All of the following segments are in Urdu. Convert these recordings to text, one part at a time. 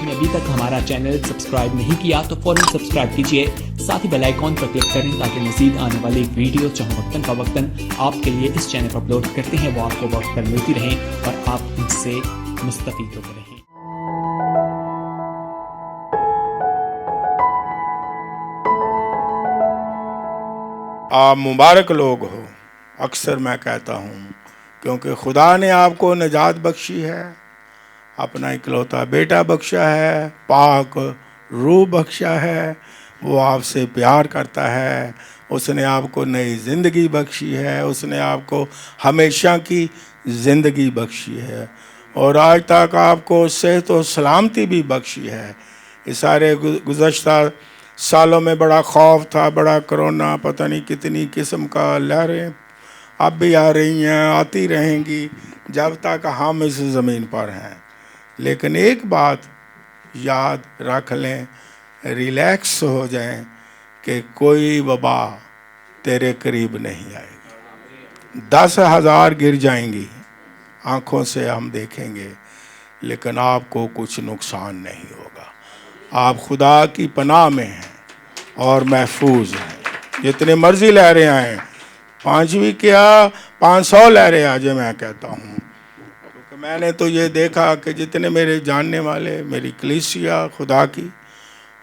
آپ نے ابھی تک ہمارا چینل سبسکرائب نہیں کیا تو فوراً سبسکرائب کیجئے، ساتھ ہی بیل آئیکن پر کلک کریں تاکہ مزید آنے والی ویڈیو جہاں وقتاً فوقتاً آپ کے لیے اس چینل پر اپلوڈ کرتے ہیں وہ آپ کو وقت پر ملتی رہیں اور آپ ان سے مستفید ہوتے رہیں۔ آپ مبارک لوگ ہو، اکثر میں کہتا ہوں، کیونکہ خدا نے آپ کو نجات بخشی ہے، اپنا اکلوتا بیٹا بخشا ہے، پاک روح بخشا ہے، وہ آپ سے پیار کرتا ہے، اس نے آپ کو نئی زندگی بخشی ہے، اس نے آپ کو ہمیشہ کی زندگی بخشی ہے، اور آج تک آپ کو صحت و سلامتی بھی بخشی ہے۔ یہ سارے گزشتہ سالوں میں بڑا خوف تھا، بڑا کرونا، پتہ نہیں کتنی قسم کا لہریں اب بھی آ رہی ہیں، آتی رہیں گی جب تک ہم اس زمین پر ہیں۔ لیکن ایک بات یاد رکھ لیں، ریلیکس ہو جائیں کہ کوئی وبا تیرے قریب نہیں آئے گی۔ 10,000 گر جائیں گی، آنکھوں سے ہم دیکھیں گے، لیکن آپ کو کچھ نقصان نہیں ہوگا۔ آپ خدا کی پناہ میں ہیں اور محفوظ ہیں۔ جتنے مرضی لہریں آئیں، 5ویں کیا 500 لہریں آ جائیں، میں کہتا ہوں، کیونکہ میں نے تو یہ دیکھا کہ جتنے میرے جاننے والے، میری کلیسیا خدا کی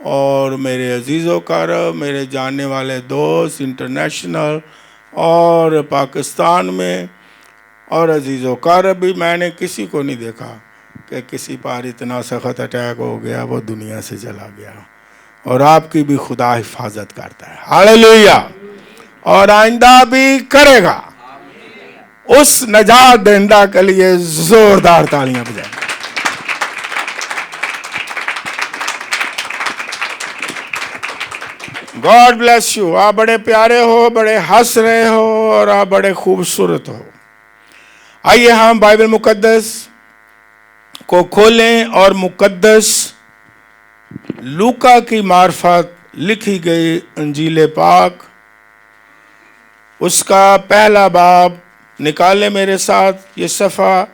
اور میرے عزیز و اقارب، میرے جاننے والے دوست انٹرنیشنل اور پاکستان میں اور عزیز و اقارب بھی، میں نے کسی کو نہیں دیکھا کہ کسی پر اتنا سخت اٹیک ہو گیا وہ دنیا سے چلا گیا، اور آپ کی بھی خدا حفاظت کرتا ہے۔ ہاللیلویا! اور آئندہ بھی کرے گا۔ اس نجات دہندہ کے لیے زوردار تالیاں بجائیں۔ God bless you. آپ بڑے پیارے ہو، بڑے ہنس رہے ہو، اور آپ بڑے خوبصورت ہو۔ آئیے ہم بائبل مقدس کو کھولیں اور مقدس لوکا کی معرفت لکھی گئی انجیل پاک، اس کا پہلا باب نکالے میرے ساتھ۔ یہ صفحہ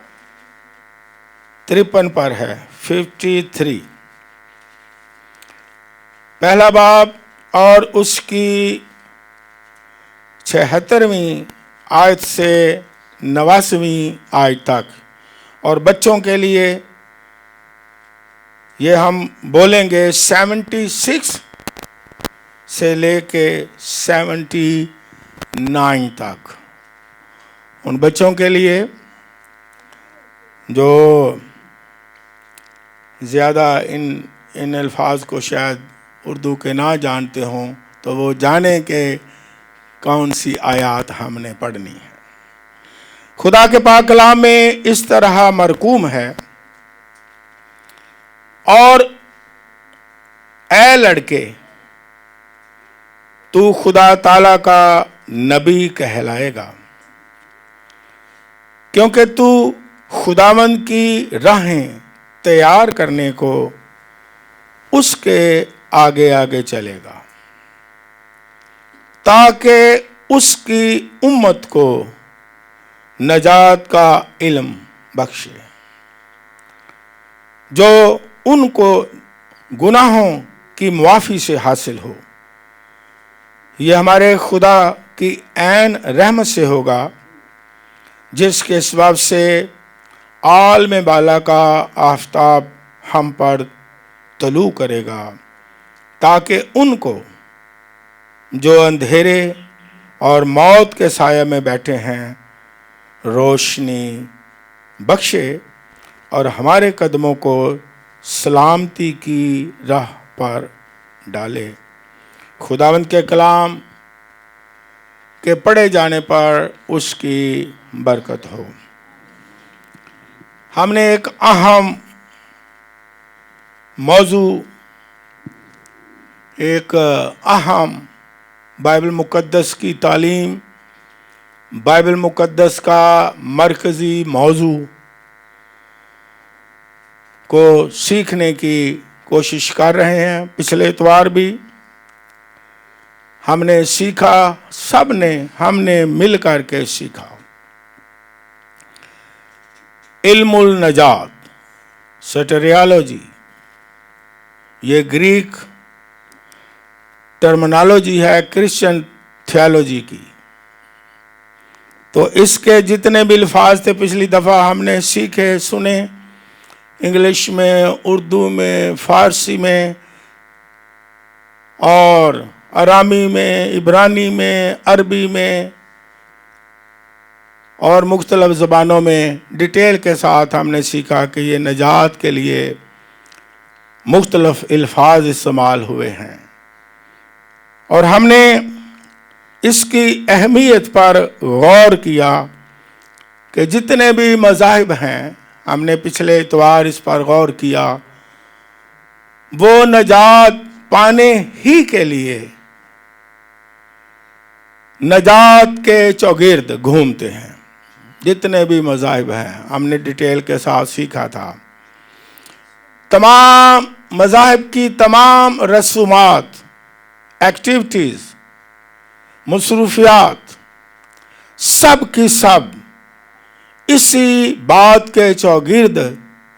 53 پر ہے، 53، پہلا باب، اور اس کی 76ویں آیت سے 89ویں آیت تک، اور بچوں کے لیے یہ ہم بولیں گے 76 سے لے کے 79 تک۔ ان بچوں کے لیے جو زیادہ ان الفاظ کو شاید اردو کے نہ جانتے ہوں تو وہ جانیں کہ کون سی آیات ہم نے پڑھنی ہے۔ خدا کے پاک کلام میں اس طرح مرقوم ہے، اور اے لڑکے، تو خدا تعالیٰ کا نبی کہلائے گا، کیونکہ تو خداوند کی راہیں تیار کرنے کو اس کے آگے آگے چلے گا، تاکہ اس کی امت کو نجات کا علم بخشے، جو ان کو گناہوں کی معافی سے حاصل ہو۔ یہ ہمارے خدا کی عین رحمت سے ہوگا، جس کے سبب سے عالم بالا کا آفتاب ہم پر طلوع کرے گا، تاکہ ان کو جو اندھیرے اور موت کے سایہ میں بیٹھے ہیں روشنی بخشے، اور ہمارے قدموں کو سلامتی کی راہ پر ڈالے۔ خداوند کے کلام کے پڑھے جانے پر اس کی برکت ہو۔ ہم نے ایک اہم موضوع، ایک اہم بائبل مقدس کی تعلیم، بائبل مقدس کا مرکزی موضوع کو سیکھنے کی کوشش کر رہے ہیں۔ پچھلے اتوار بھی ہم نے سیکھا، ہم نے مل کر کے سیکھا، علم النجات، سٹریالوجی، یہ گریک ٹرمنالوجی ہے کرسچن تھیالوجی کی. تو اس کے جتنے بھی الفاظ تھے پچھلی دفعہ ہم نے سیکھے سنے، انگلش میں، اردو میں، فارسی میں اور ارامی میں، عبرانی میں، عربی میں اور مختلف زبانوں میں ڈیٹیل کے ساتھ ہم نے سیکھا کہ یہ نجات کے لیے مختلف الفاظ استعمال ہوئے ہیں. اور ہم نے اس کی اہمیت پر غور کیا کہ جتنے بھی مذاہب ہیں، ہم نے پچھلے اتوار اس پر غور کیا، وہ نجات پانے ہی کے لیے نجات کے چوگرد گھومتے ہیں. جتنے بھی مذاہب ہیں ہم نے ڈیٹیل کے ساتھ سیکھا تھا. تمام مذاہب کی تمام رسومات، ایکٹیویٹیز، مصروفیات سب کی سب اسی بات کے چوگرد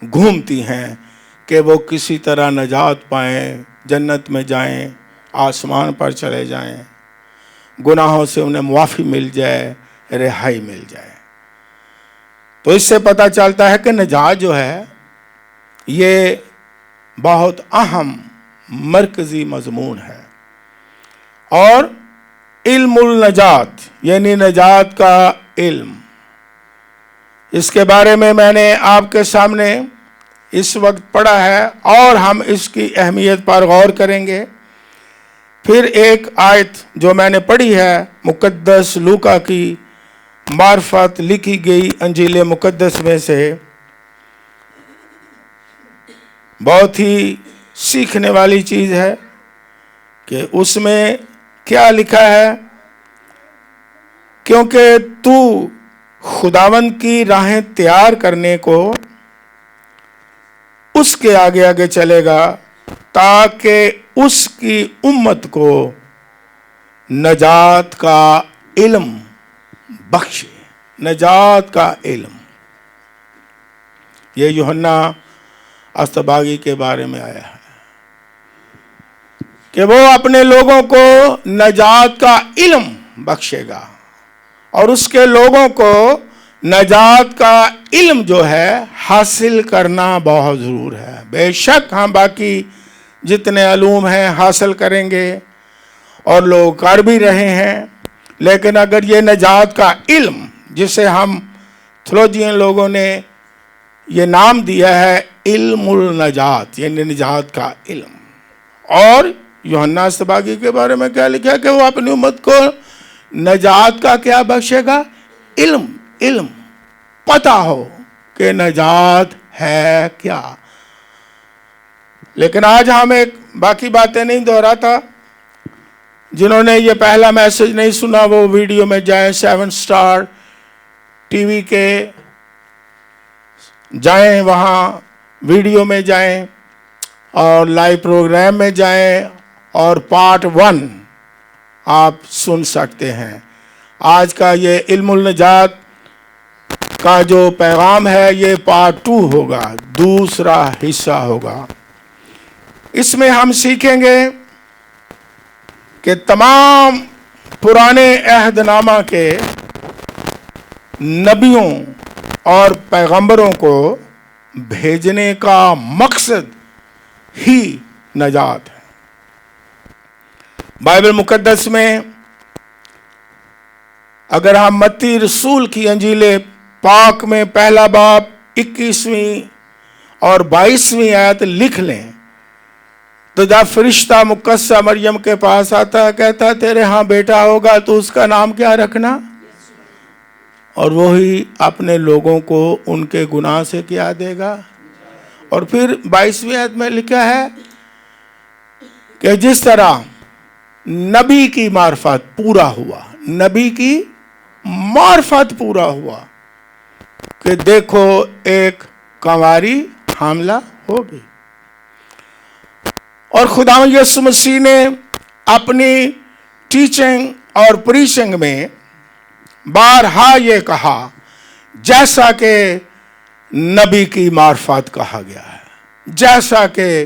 گھومتی ہیں کہ وہ کسی طرح نجات پائیں، جنت میں جائیں، آسمان پر چلے جائیں، گناہوں سے انہیں معافی مل جائے، رہائی مل جائے. تو اس سے پتہ چلتا ہے کہ نجات جو ہے یہ بہت اہم مرکزی مضمون ہے. اور علم النجات یعنی نجات کا علم، اس کے بارے میں نے آپ کے سامنے اس وقت پڑھا ہے اور ہم اس کی اہمیت پر غور کریں گے. پھر ایک آیت جو میں نے پڑھی ہے مقدس لوکا کی معرفت لکھی گئی انجیل مقدس میں سے، بہت ہی سیکھنے والی چیز ہے کہ اس میں کیا لکھا ہے. کیونکہ تو خداوند کی راہیں تیار کرنے کو اس کے آگے آگے چلے گا تاکہ اس کی امت کو نجات کا علم بخشے. نجات کا علم یہ یوحنا استباغی کے بارے میں آیا ہے کہ وہ اپنے لوگوں کو نجات کا علم بخشے گا، اور اس کے لوگوں کو نجات کا علم جو ہے حاصل کرنا بہت ضرور ہے. بے شک ہم باقی جتنے علوم ہیں حاصل کریں گے اور لوگ کر بھی رہے ہیں، لیکن اگر یہ نجات کا علم جسے ہم تھیولوجین لوگوں نے یہ نام دیا ہے علم النجات یعنی نجات کا علم، اور یوحنا استباغی کے بارے میں کیا لکھا ہے کہ وہ اپنی امت کو نجات کا کیا بخشے گا؟ علم پتہ ہو کہ نجات ہے کیا. لیکن آج ہم ایک باقی باتیں نہیں دہراتا. جنہوں نے یہ پہلا میسج نہیں سنا وہ ویڈیو میں جائیں، 7 سٹار ٹی وی کے جائیں، وہاں ویڈیو میں جائیں اور لائیو پروگرام میں جائیں اور پارٹ 1 آپ سن سکتے ہیں. آج کا یہ علم النجات کا جو پیغام ہے یہ پارٹ 2 ہوگا، دوسرا حصہ ہوگا. اس میں ہم سیکھیں گے کہ تمام پرانے عہد نامہ کے نبیوں اور پیغمبروں کو بھیجنے کا مقصد ہی نجات ہے. بائبل مقدس میں اگر ہم متی رسول کی انجیل پاک میں پہلا باب 21ویں اور 22ویں آیت لکھ لیں تو جب فرشتہ مقدسہ مریم کے پاس آتا ہے، کہتا تیرے ہاں بیٹا ہوگا تو اس کا نام کیا رکھنا؟ اور وہی اپنے لوگوں کو ان کے گناہ سے کیا دے گا. اور پھر 22ویں آیت میں لکھا ہے کہ جس طرح نبی کی معرفت پورا ہوا، نبی کی معرفت پورا ہوا کہ دیکھو ایک کنواری حاملہ ہوگی. اور خداوند یسوع مسیح نے اپنی ٹیچنگ اور پریچنگ میں بارہا یہ کہا جیسا کہ نبی کی معرفت کہا گیا ہے، جیسا کہ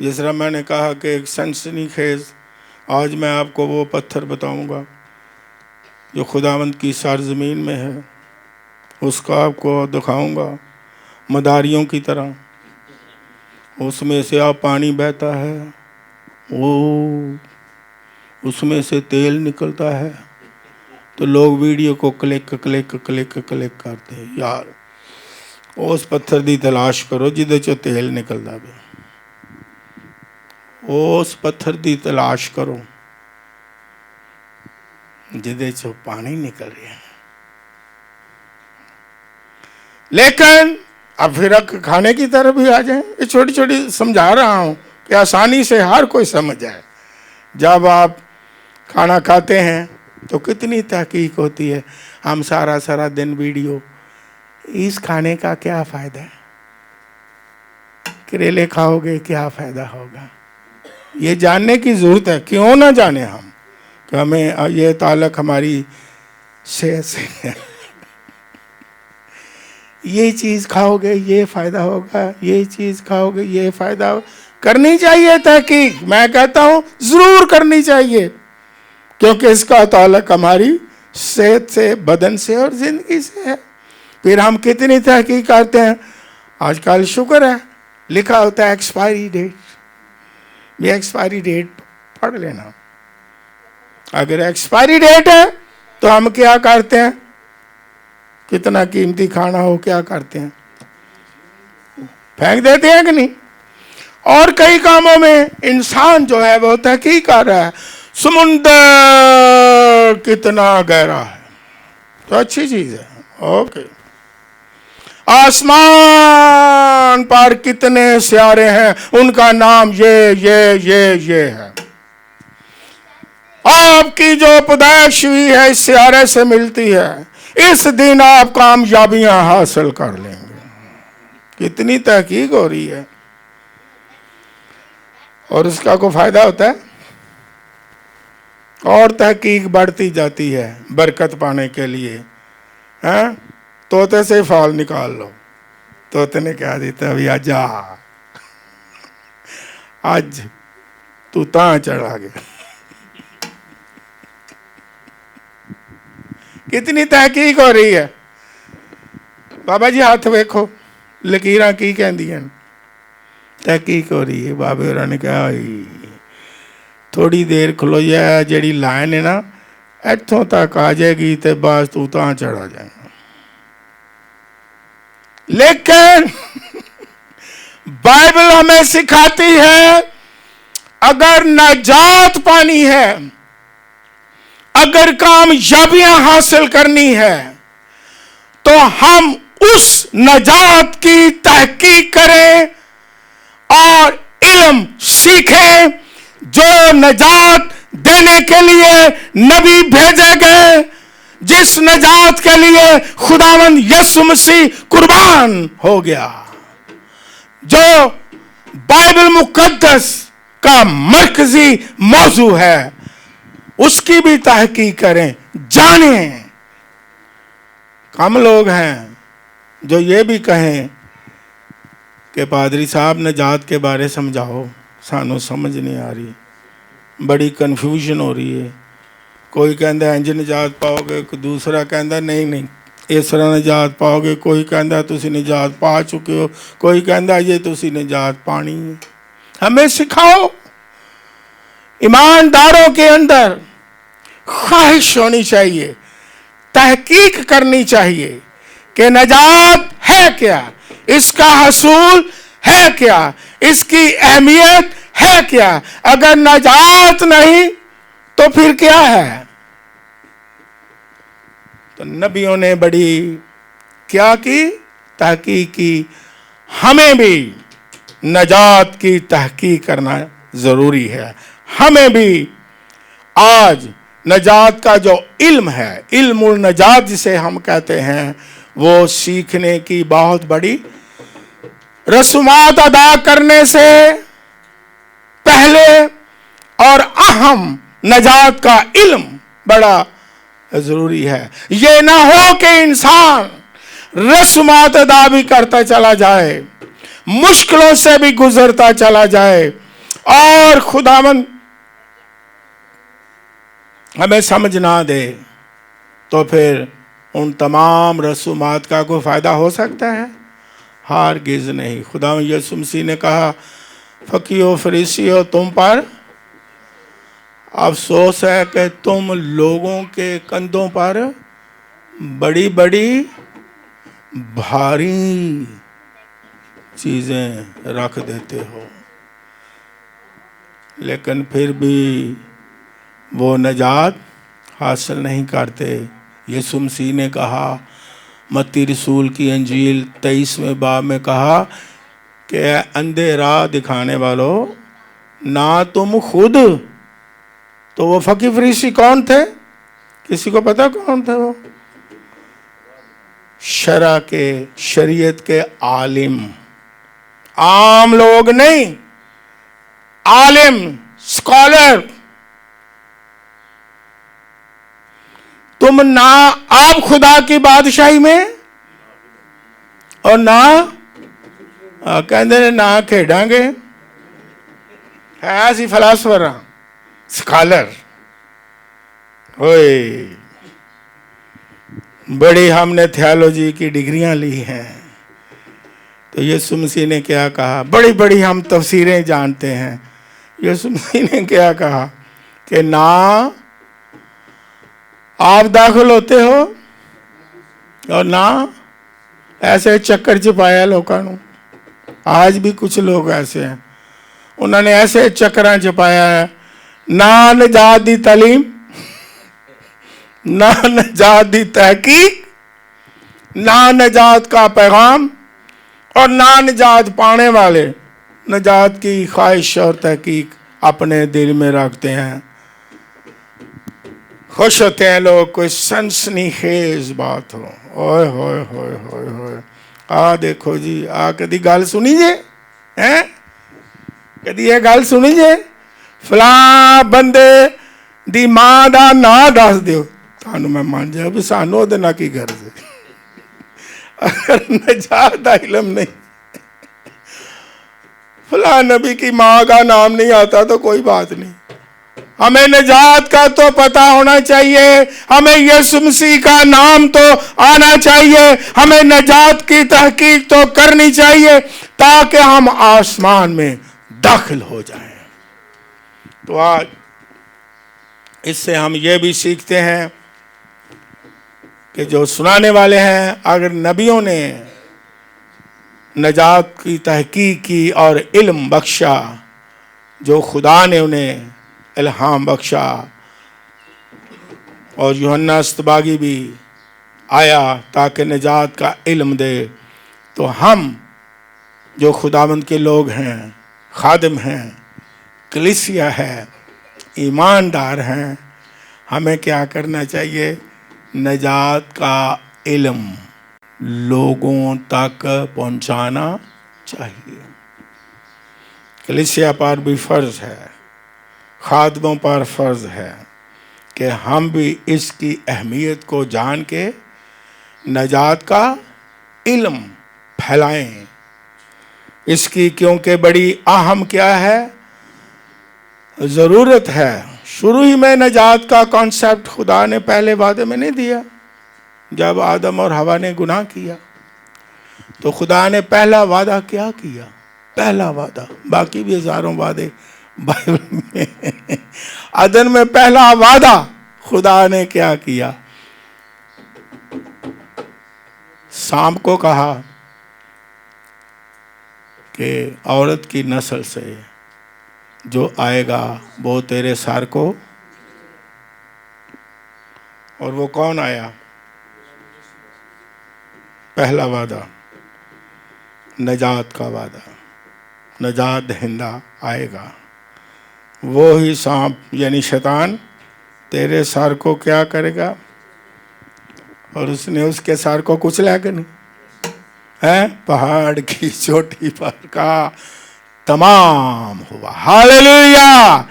جس طرح میں نے کہا کہ ایک سنسنی خیز، آج میں آپ کو وہ پتھر بتاؤں گا جو خداوند کی سرزمین میں ہے، اس کا آپ کو دکھاؤں گا مداریوں کی طرح، اس میں سے آپ پانی بہتا ہے، وہ اس میں سے تیل نکلتا ہے، تو لوگ ویڈیو کو کلک کرتے ہیں، یار اس پتھر دی تلاش کرو جدے چو تیل نکلتا پیا، اس پتھر دی تلاش کرو جدے چو پانی نکل رہا ہے۔ لیکن اب پھر کھانے کی طرف بھی آ جائیں، یہ چھوٹی چھوٹی سمجھا رہا ہوں کہ آسانی سے ہر کوئی سمجھ جائے۔ جب آپ کھانا کھاتے ہیں تو کتنی تحقیق ہوتی ہے، ہم سارا دن ویڈیو، اس کھانے کا کیا فائدہ ہے، کریلے کھاؤ گے کیا فائدہ ہوگا، یہ جاننے کی ضرورت ہے۔ کیوں نہ جانے ہم کہ ہمیں یہ تعلق ہماری صحت سے ہے، یہ چیز کھاؤ گے یہ فائدہ ہوگا، یہ چیز کھاؤ گے یہ فائدہ ہوگا۔ کرنی چاہیے تحقیق، میں کہتا ہوں ضرور کرنی چاہیے، کیونکہ اس کا تعلق ہماری صحت سے، بدن سے اور زندگی سے ہے۔ پھر ہم کتنی تحقیق کرتے ہیں، آج کل شکر ہے لکھا ہوتا ہے ایکسپائری ڈیٹ، یہ ایکسپائری ڈیٹ پڑھ لینا۔ اگر ایکسپائری ڈیٹ ہے تو ہم کیا کرتے ہیں، کتنا قیمتی کھانا ہو کیا کرتے ہیں، پھینک دیتے ہیں کہ نہیں۔ اور کئی کاموں میں انسان جو ہے وہ تحقیق کر رہا ہے، سمندر کتنا گہرا ہے تو اچھی چیز ہے، اوکے۔ آسمان پر کتنے ستارے ہیں، ان کا نام یہ ہے۔ آپ کی جو پیدائش ہوئی ہے اس ستارے سے ملتی ہے، اس دن آپ کامیابیاں حاصل کر لیں گے۔ کتنی تحقیق ہو رہی ہے، اور اس کا کوئی فائدہ ہوتا ہے، اور تحقیق بڑھتی جاتی ہے برکت پانے کے لیے۔ طوطے سے فال نکال لو، طوطے نے کہا دیتا ابھی آجا، آج تو تاں چڑھا گیا۔ کتنی تحقیق ہو رہی ہے۔ بابا جی ہاتھ ویکھو، لکیراں کی کہندیاں، تحقیق ہو رہی ہے۔ بابے ہوراں نے کہا تھوڑی دیر کھلو جائے، جیڑی لائن ہے نا ایتھوں تک آ جائے گی تے بس تو تاں چڑھا جائے گا۔ لیکن بائبل ہمیں سکھاتی ہے اگر نجات پانی ہے، اگر کامیابیاں حاصل کرنی ہے، تو ہم اس نجات کی تحقیق کریں اور علم سیکھیں جو نجات دینے کے لیے نبی بھیجے گئے، جس نجات کے لیے خداوند یسوع مسیح قربان ہو گیا، جو بائبل مقدس کا مرکزی موضوع ہے، اس کی بھی تحقیق کریں، جانیں۔ کم لوگ ہیں جو یہ بھی کہیں کہ پادری صاحب نجات کے بارے سمجھاؤ، سانوں سمجھ نہیں آ رہی، بڑی کنفیوژن ہو رہی ہے۔ کوئی کہندا ہے انج نجات پاؤ گے، دوسرا کہندا نہیں اس طرح نجات پاؤ گے، کوئی کہندا تسی نجات پا چکے ہو، کوئی کہندا یہ تسی نجات پانی ہے۔ ہمیں سکھاؤ۔ ایمانداروں کے اندر خواہش ہونی چاہیے، تحقیق کرنی چاہیے کہ نجات ہے کیا، اس کا حصول ہے کیا، اس کی اہمیت ہے کیا۔ اگر نجات نہیں تو پھر کیا ہے؟ تو نبیوں نے بڑی کیا کی؟ تحقیق کی۔ ہمیں بھی نجات کی تحقیق کرنا ضروری ہے۔ ہمیں بھی آج نجات کا جو علم ہے، علم النجات جسے ہم کہتے ہیں، وہ سیکھنے کی بہت بڑی، رسومات ادا کرنے سے پہلے اور اہم نجات کا علم بڑا ضروری ہے۔ یہ نہ ہو کہ انسان رسومات ادا بھی کرتا چلا جائے، مشکلوں سے بھی گزرتا چلا جائے، اور خداوند ہمیں سمجھ نہ دے تو پھر ان تمام رسومات کا کوئی فائدہ ہو سکتا ہے؟ ہرگز نہیں۔ خداوند یسوع مسیح نے کہا فقیو فریسیو تم پر افسوس ہے کہ تم لوگوں کے کندھوں پر بڑی بڑی بھاری چیزیں رکھ دیتے ہو، لیکن پھر بھی وہ نجات حاصل نہیں کرتے۔ یسوع مسیح نے کہا متی رسول کی انجیل 23ویں باب میں کہا کہ اے اندھے راہ دکھانے والوں، نہ تم خود، تو وہ فقی فریسی کون تھے؟ کسی کو پتا کون تھے وہ؟ شریعت کے عالم، عام لوگ نہیں، عالم، اسکالر۔ تم نہ آپ خدا کی بادشاہی میں اور نہ کہندے نہ کھیڑاں گے، ہے سی فلاسفر اسکالر ہوئے بڑی ہم نے تھیالوجی کی ڈگریاں لی ہیں۔ تو یسوع مسیح نے کیا کہا؟ بڑی بڑی ہم تفسیریں جانتے ہیں۔ یسوع مسیح نے کیا کہا کہ نہ آپ داخل ہوتے ہو اور نہ ایسے چکر چپایا لوگوں نے۔ آج بھی کچھ لوگ ایسے ہیں، انہوں نے ایسے چکراں چپایا ہے، نہ نجات دی تعلیم، نہ نجات دی تحقیق، نہ نجات کا پیغام، اور نہ نجات پانے والے نجات کی خواہش اور تحقیق اپنے دل میں رکھتے ہیں۔ خوش ہوتے ہیں لوگ کوئی سنسنی خیز بات ہو، اوئے ہوئے ہوئے ہوئے ہوئے، دیکھو جی کدی گل سنی جے، کدی یہ گل سنی جے فلاں بندے دی ماں دا نام دس دیو، تانوں میں مان جاؤ بھی سانوں دے نہ کی غرض ہے۔ اگر نجات دا علم نہیں، فلاں نبی کی ماں کا نام نہیں آتا تو کوئی بات نہیں، ہمیں نجات کا تو پتہ ہونا چاہیے، ہمیں یسوع مسیح کا نام تو آنا چاہیے، ہمیں نجات کی تحقیق تو کرنی چاہیے تاکہ ہم آسمان میں داخل ہو جائیں۔ تو آج اس سے ہم یہ بھی سیکھتے ہیں کہ جو سنانے والے ہیں، اگر نبیوں نے نجات کی تحقیق کی اور علم بخشا، جو خدا نے انہیں الہام بخشا، اور یوحنا استباغی بھی آیا تاکہ نجات کا علم دے، تو ہم جو خداوند کے لوگ ہیں، خادم ہیں، کلیسیا ہے، ایماندار ہیں، ہمیں کیا کرنا چاہیے؟ نجات کا علم لوگوں تک پہنچانا چاہیے۔ کلیسیا پر بھی فرض ہے، خادموں پر فرض ہے کہ ہم بھی اس کی اہمیت کو جان کے نجات کا علم پھیلائیں۔ اس کی کیونکہ بڑی اہم کیا ہے؟ ضرورت ہے۔ شروع ہی میں نجات کا کانسیپٹ خدا نے پہلے وعدے میں نہیں دیا۔ جب آدم اور حوا نے گناہ کیا تو خدا نے پہلا وعدہ کیا کیا؟ پہلا وعدہ، باقی بھی ہزاروں وعدے بائبل میں، عدن میں پہلا وعدہ خدا نے کیا کیا؟ سانپ کو کہا کہ عورت کی نسل سے جو آئے گا وہ تیرے سر کو، اور وہ کون آیا؟ پہلا وعدہ، نجات کا وعدہ، نجات دہندہ آئے گا۔ وہی سانپ یعنی شیطان تیرے سر کو کیا کرے گا؟ اور اس نے اس کے سر کو کچلا کہ نہیں؟ پہاڑ کی چوٹی پر کا تمام ہوا۔ ہاللیلویا!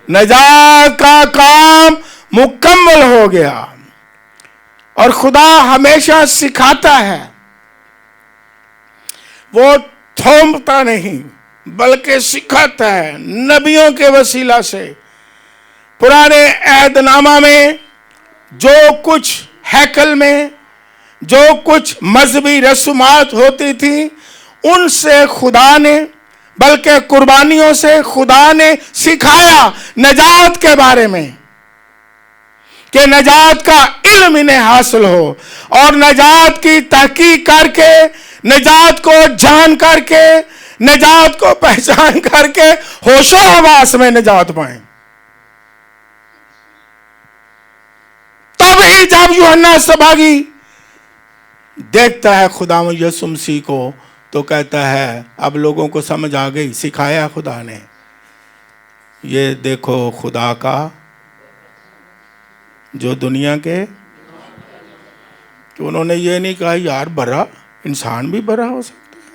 نجات کا کام مکمل ہو گیا۔ اور خدا ہمیشہ سکھاتا ہے، وہ تھومتا نہیں بلکہ سکھاتا ہے نبیوں کے وسیلہ سے۔ پرانے عہد نامہ میں جو کچھ ہیکل میں جو کچھ مذہبی رسومات ہوتی تھی ان سے خدا نے، بلکہ قربانیوں سے خدا نے سکھایا نجات کے بارے میں، کہ نجات کا علم انہیں حاصل ہو، اور نجات کی تحقیق کر کے، نجات کو جان کر کے، نجات کو پہچان کر کے ہوش و حواس میں نجات پائیں۔ تبھی جب یوحنا سباگی دیکھتا ہے خدا یسوع مسیح کو تو کہتا ہے اب لوگوں کو سمجھ آ گئی، سکھایا خدا نے، یہ دیکھو خدا کا جو دنیا کے، کہ انہوں نے یہ نہیں کہا یار برا، انسان بھی برا ہو سکتا ہے۔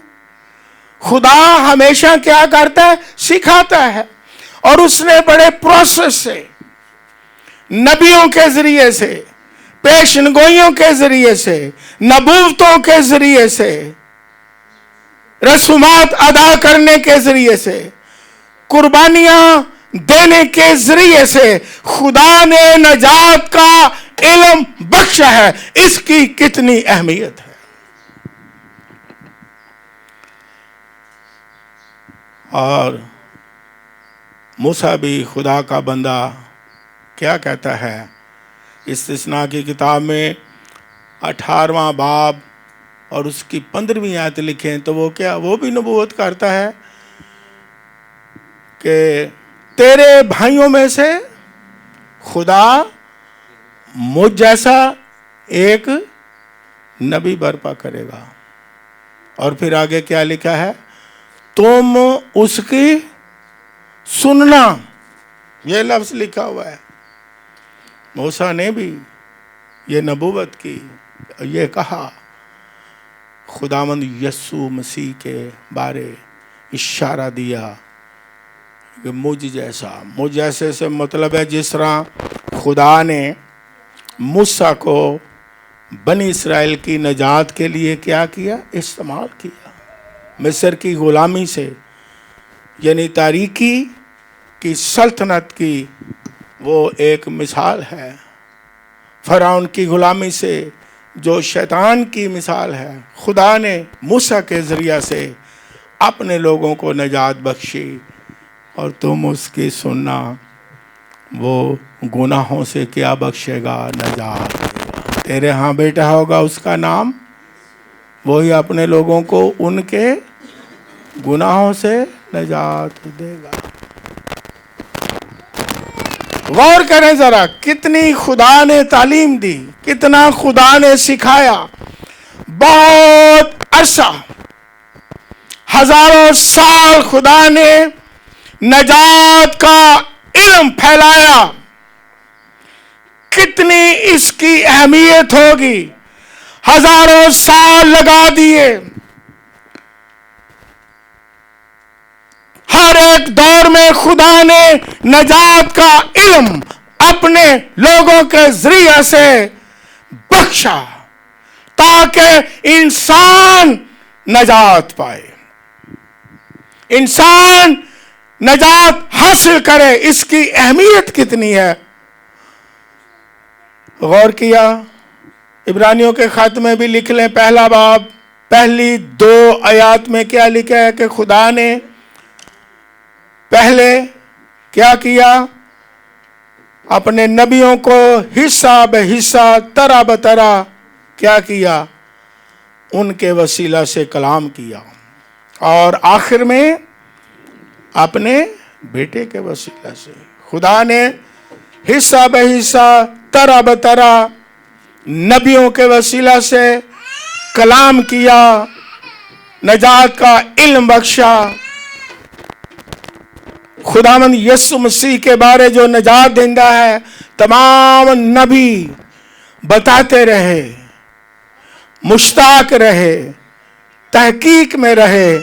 خدا ہمیشہ کیا کرتا ہے؟ سکھاتا ہے، اور اس نے بڑے پروسیس سے، نبیوں کے ذریعے سے، پیشن گوئیوں کے ذریعے سے، نبوتوں کے ذریعے سے، رسومات ادا کرنے کے ذریعے سے، قربانیاں دینے کے ذریعے سے خدا نے نجات کا علم بخشا ہے۔ اس کی کتنی اہمیت ہے۔ اور موسیٰ بھی خدا کا بندہ کیا کہتا ہے؟ استثناء کی کتاب میں 18واں باب اور اس کی 15ویں آیت لکھیں تو وہ کیا، وہ بھی نبوت کرتا ہے کہ تیرے بھائیوں میں سے خدا مجھ جیسا ایک نبی برپا کرے گا۔ اور پھر آگے کیا لکھا ہے؟ تم اس کی سننا، یہ لفظ لکھا ہوا ہے۔ موسیٰ نے بھی یہ نبوت کی، یہ کہا خداوند یسوع مسیح کے بارے اشارہ دیا کہ مجھ جیسے سے مطلب ہے جس طرح خدا نے موسیٰ کو بنی اسرائیل کی نجات کے لیے کیا کیا؟ استعمال کیا۔ مصر کی غلامی سے، یعنی تاریکی کی سلطنت کی وہ ایک مثال ہے، فرعون کی غلامی سے جو شیطان کی مثال ہے، خدا نے موسیٰ کے ذریعہ سے اپنے لوگوں کو نجات بخشی، اور تم اس کی سننا، وہ گناہوں سے کیا بخشے گا؟ نجات دے گا۔ تیرے ہاں بیٹا ہوگا، اس کا نام، وہی اپنے لوگوں کو ان کے گناہوں سے نجات دے گا۔ غور کریں ذرا، کتنی خدا نے تعلیم دی، کتنا خدا نے سکھایا۔ بہت عرصہ، ہزاروں سال خدا نے نجات کا علم پھیلایا۔ کتنی اس کی اہمیت ہوگی، ہزاروں سال لگا دیے، ہر ایک دور میں خدا نے نجات کا علم اپنے لوگوں کے ذریعے سے بخشا تاکہ انسان نجات پائے، انسان نجات حاصل کرے۔ اس کی اہمیت کتنی ہے۔ غور کیا؟ عبرانیوں کے خط میں بھی لکھ لیں، پہلا باب پہلی 2 آیات میں کیا لکھا ہے کہ خدا نے پہلے کیا کیا؟ اپنے نبیوں کو حصہ بہ حصہ، طرح بطرح کیا کیا؟ ان کے وسیلہ سے کلام کیا، اور آخر میں اپنے بیٹے کے وسیلہ سے خدا نے حصہ بہ حصہ، طرح بطرح نبیوں کے وسیلہ سے کلام کیا، نجات کا علم بخشا۔ خداوند یسوع مسیح کے بارے جو نجات دہندہ ہے، تمام نبی بتاتے رہے، مشتاق رہے، تحقیق میں رہے،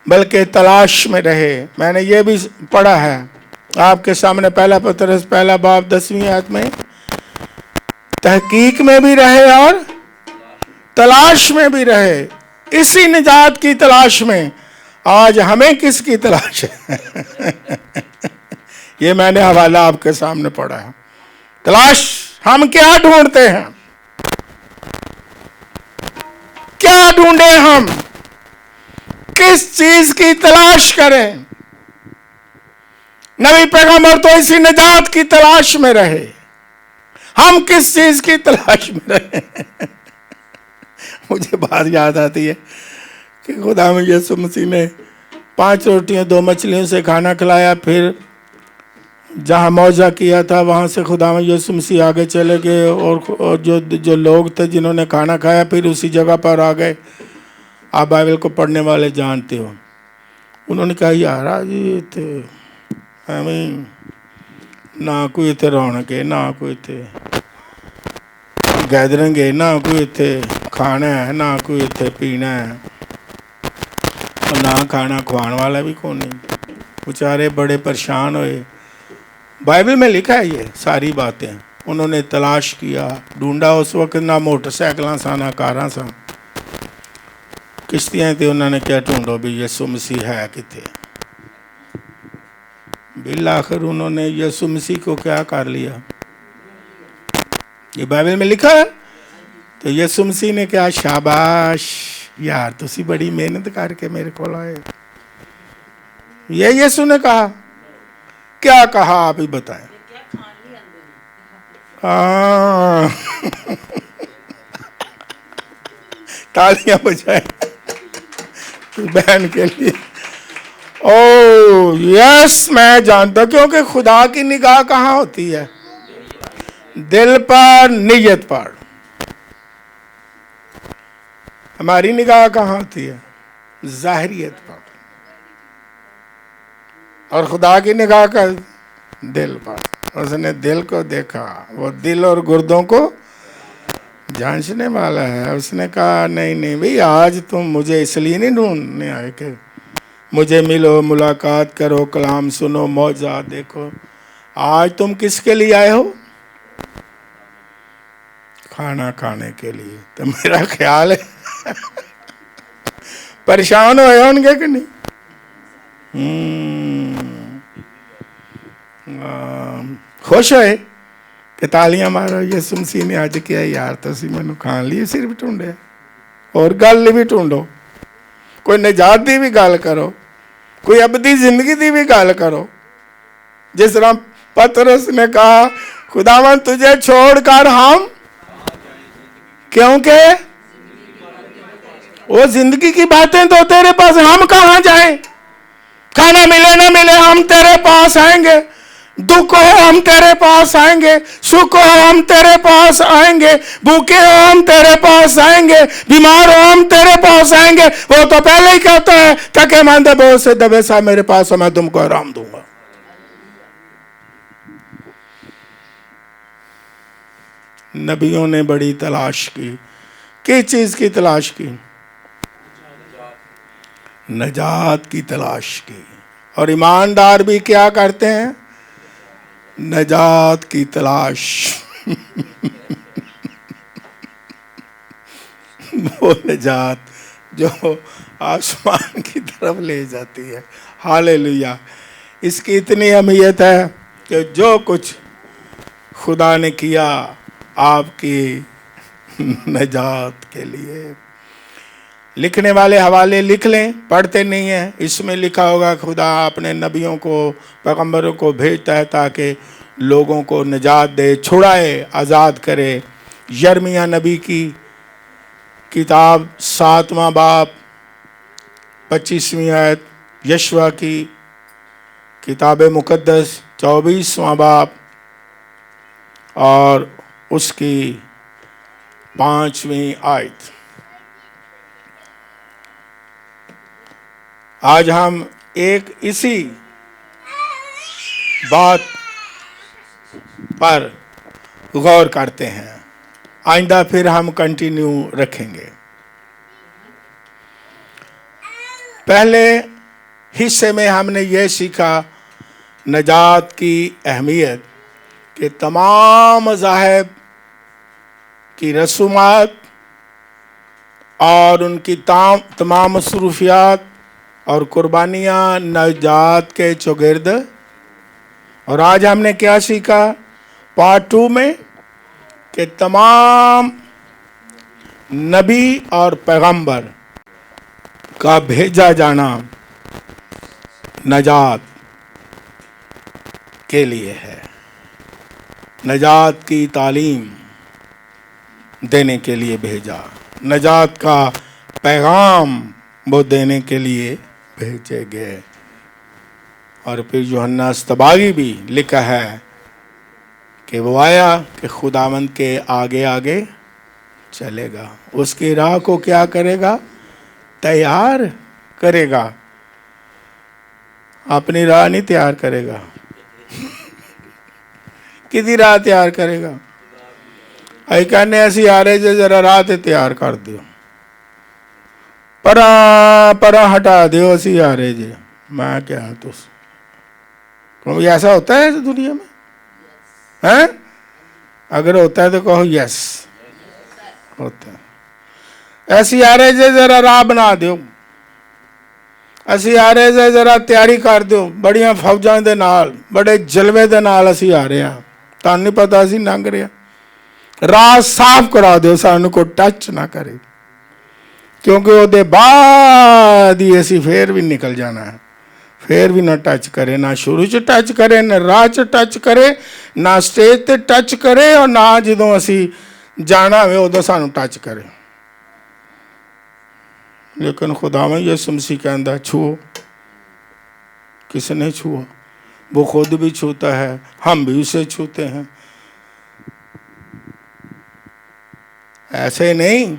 بلکہ تلاش میں رہے۔ میں نے یہ بھی پڑھا ہے آپ کے سامنے، پہلا پطرس پہلا باب 10ویں آیت میں، تحقیق میں بھی رہے اور تلاش میں بھی رہے۔ اسی نجات کی تلاش میں آج ہمیں کس کی تلاش ہے؟ یہ میں نے حوالہ آپ کے سامنے پڑھا ہے. تلاش ہم کیا ڈھونڈتے ہیں؟ کیا ڈھونڈیں ہم؟ کس چیز کی تلاش کریں؟ نبی پیغمبر تو اسی نجات کی تلاش میں رہے. ہم کس چیز کی تلاش میں رہے؟ مجھے بات یاد آتی ہے کہ خدا میں یسوع مسیح نے 5 روٹیاں 2 مچھلیوں سے کھانا کھلایا، پھر جہاں موعظہ کیا تھا وہاں سے خدا میں یسوع مسیح آگے چلے گئے، اور جو لوگ تھے جنہوں نے کھانا کھایا پھر اسی جگہ پر آ گئے. آپ بائبل کو پڑھنے والے جانتے ہو. انہوں نے کہا یار آج یہ تھے ہمیں نہ کوئی تھے رونق ہے، نہ کوئی تھے گیدرنگ ہے، نہ کوئی تھے کھانا ہے، نہ کوئی تھے پینا ہے، اور نہ کھانا کھوان والا بھی کون نہیں. بیچارے بڑے پریشان ہوئے. بائبل میں لکھا ہے یہ ساری باتیں. انہوں نے تلاش کیا، ڈھونڈا. اس وقت نہ موٹر سائیکلاں سا نہ کاراں سا، کشتیاں تھے. انہوں نے کیا ڈھونڈو بھی یسوع مسیح ہے کتنے. بالآخر انہوں نے یسوع مسیح کو کیا کر لیا؟ یہ بائبل میں لکھا ہے. تو یسوع مسیح نے کہا شاباش یار تسی بڑی محنت کر کے میرے کو آئے. یہ یسوع نے کہا. کیا کہا آپ ہی بتائیں. تالیاں بجائیں بہن کے لیے. او یس میں جانتا، کیونکہ خدا کی نگاہ کہاں ہوتی ہے؟ دل پر، نیت پر. ہماری نگاہ کہاں ہوتی ہے؟ ظاہریت پر. اور خدا کی نگاہ کا دل پر. اس نے دل کو دیکھا، وہ دل اور گردوں کو جانچنے والا ہے. اس نے کہا نہیں نہیں بھئی آج تم مجھے اس لیے نہیں ڈھونڈنے آئے کہ مجھے ملو، ملاقات کرو، کلام سنو، معجزات دیکھو. آج تم کس کے لیے آئے ہو؟ کھانا کھانے کے لیے. تو میرا خیال ہے پریشان ہوئے ہوں گے کہ نہیں؟ خوش ہوئے کہ تالیاں مارو یسوع مسیح نے آج کیا یار تسی مینوں کھان لیے صرف ڈھونڈے اور گل بھی ڈھونڈو. کوئی نجات دی بھی گل کرو، کوئی ابدی زندگی دی بھی گل کرو. جس طرح پترس نے کہا خداوند تجھے چھوڑ کر ہم، کیونکہ وہ زندگی کی باتیں تو تیرے پاس، ہم کہاں جائیں؟ کھانا ملے نہ ملے ہم تیرے پاس آئیں گے. دکھ ہو ہم تیرے پاس آئیں گے، سکھ ہو ہم تیرے پاس آئیں گے، بھوکے ہو ہم تیرے پاس آئیں گے، بیمار ہو ہم تیرے پاس آئیں گے. وہ تو پہلے ہی کہتا ہے کہ مند بہت سے دبے صاحب میرے پاس ہو، میں تم کو آرام دوں گا. نبیوں نے بڑی تلاش کی. کس چیز کی تلاش کی؟ نجات کی تلاش کی. اور ایماندار بھی کیا کرتے ہیں؟ نجات کی تلاش. وہ نجات جو آسمان کی طرف لے جاتی ہے. ہاللیلویا. اس کی اتنی اہمیت ہے کہ جو کچھ خدا نے کیا آپ کی نجات کے لیے. لکھنے والے حوالے لکھ لیں، پڑھتے نہیں ہیں. اس میں لکھا ہوگا خدا اپنے نبیوں کو، پیغمبروں کو بھیجتا ہے تاکہ لوگوں کو نجات دے، چھڑائے، آزاد کرے. یرمیہ نبی کی کتاب 7واں باب 25ویں آیت، یشوع کی کتاب مقدس 24واں باب اور اس کی 5ویں آیت. آج ہم ایک اسی بات پر غور کرتے ہیں، آئندہ پھر ہم کنٹینیو رکھیں گے. پہلے حصے میں ہم نے یہ سیکھا نجات کی اہمیت، کہ تمام مذاہب کی رسومات اور ان کی تمام مصروفیات اور قربانیاں نجات کے چوگرد. اور آج ہم نے کیا سیکھا پارٹ 2 میں کہ تمام نبی اور پیغمبر کا بھیجا جانا نجات کے لیے ہے، نجات کی تعلیم دینے کے لیے بھیجا، نجات کا پیغام وہ دینے کے لیے بھیجے گئے. اور پھر یوحنا اصطباغی بھی لکھا ہے کہ وہ آیا کہ خداوند کے آگے آگے چلے گا، اس کی راہ کو کیا کرے گا؟ تیار کرے گا. اپنی راہ نہیں تیار کرے گا. کدی راہ تیار کرے گا؟ اے کہنے ایسی آ رہے جے ذرا راہ تے تیار کر دیو، پرا ہٹا دیو اسی آ رہے جے. میں کیا تس کوئی ایسا ہوتا ہے دنیا میں؟ اگر ہوتا ہے تو کہو یس ہوتا ہے. ایسی آ رہے جے ذرا راہ بنا دیو، اسی آ رہے جے ذرا تیاری کر دیو. بڑیاں فوجاں دے نال بڑے جلوے دے نال اسی آ رہے ہیں، تان نہیں پتا اسی لنگ رہے ہیں. راہ صاف کرا دیو سانو کو ٹچ نہ کرے، کیونکہ وہ دے بعد ہی اسی پھر بھی نکل جانا ہے. پھر بھی نہ ٹچ کرے، نہ شروع چ ٹچ کرے، نہ راہ چ ٹچ کرے، نہ سٹیج تے ٹچ کرے، اور نہ جدوں اسی جانا ہوئے ادو سانو ٹچ کرے. لیکن خداوند یسوع مسیح کہندا چھوؤ. کس نے چھوا؟ وہ خود بھی چھوتا ہے، ہم بھی اسے چھوتے ہیں. ایسے نہیں،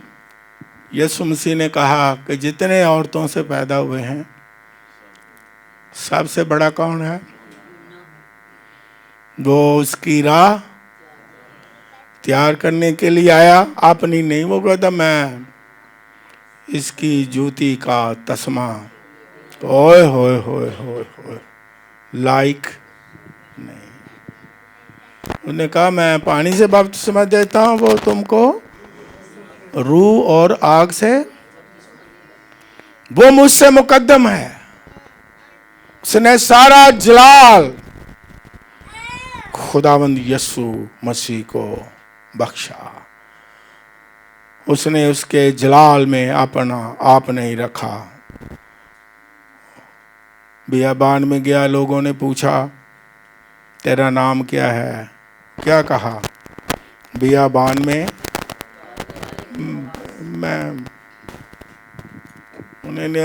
یسوع مسیح نے کہا کہ جتنے عورتوں سے پیدا ہوئے ہیں سب سے بڑا کون ہے؟ وہ اس کی راہ تیار کرنے کے لیے آیا، اپنی نہیں. وہ کہتا میں اس کی جوتی کا تسمہ اوئے ہوئے ہوئے ہوئے ہوئے لائق نہیں. انہوں نے کہا میں پانی سے بپتسمہ دیتا ہوں، وہ تم کو روح اور آگ سے، وہ مجھ سے مقدم ہے. اس نے سارا جلال خداوند یسوع مسیح کو بخشا. اس نے اس کے جلال میں اپنا آپ نہیں رکھا. بیابان میں گیا، لوگوں نے پوچھا تیرا نام کیا ہے؟ کیا کہا؟ بیابان میں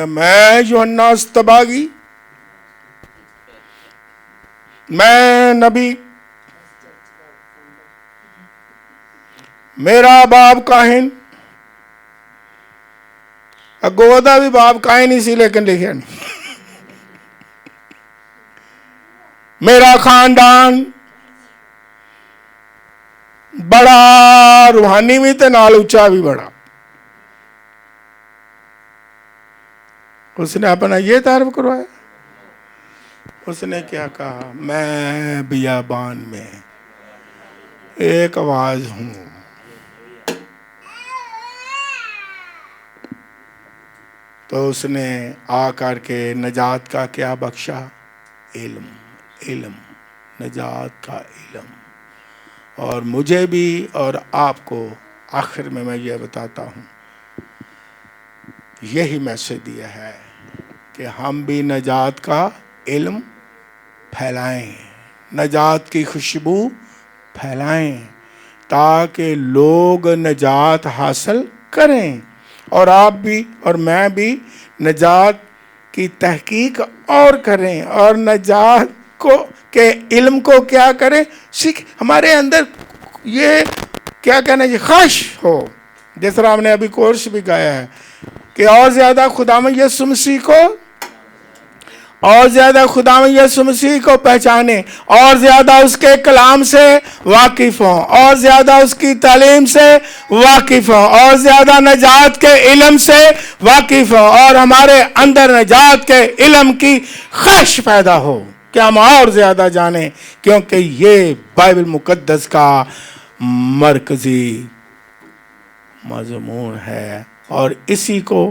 میں یوحنا اصطباغی، میں نبی، میرا باپ کاہن. اگوں دا بھی باپ کاہن ہی سی لیکن لکھیا نہیں. میرا خاندان بڑا روحانی بھی تے نال اچا بھی بڑا. اس نے اپنا یہ تعارف کروایا. اس نے کیا کہا؟ میں بیابان میں ایک آواز ہوں. تو اس نے آ کر کے نجات کا کیا بخشا؟ علم. علم، نجات کا علم. اور مجھے بھی اور آپ کو آخر میں یہ بتاتا ہوں، یہی میسج دیا ہے کہ ہم بھی نجات کا علم پھیلائیں، نجات کی خوشبو پھیلائیں، تاکہ لوگ نجات حاصل کریں. اور آپ بھی اور میں بھی نجات کی تحقیق اور کریں، اور نجات کو کے علم کو کیا کریں؟ سیکھ. ہمارے اندر یہ کیا کہنا ہے، خواہش ہو، جس طرح ہم نے ابھی کورس بھی گایا ہے کہ اور زیادہ خداوند یسوع مسیح کو، اور زیادہ خداوند یسوع مسیح کو پہچانیں، اور زیادہ اس کے کلام سے واقف ہوں، اور زیادہ اس کی تعلیم سے واقف ہوں، اور زیادہ نجات کے علم سے واقف ہوں، اور ہمارے اندر نجات کے علم کی خواہش پیدا ہو کہ ہم اور زیادہ جانیں، کیونکہ یہ بائبل مقدس کا مرکزی مضمون ہے. اور اسی کو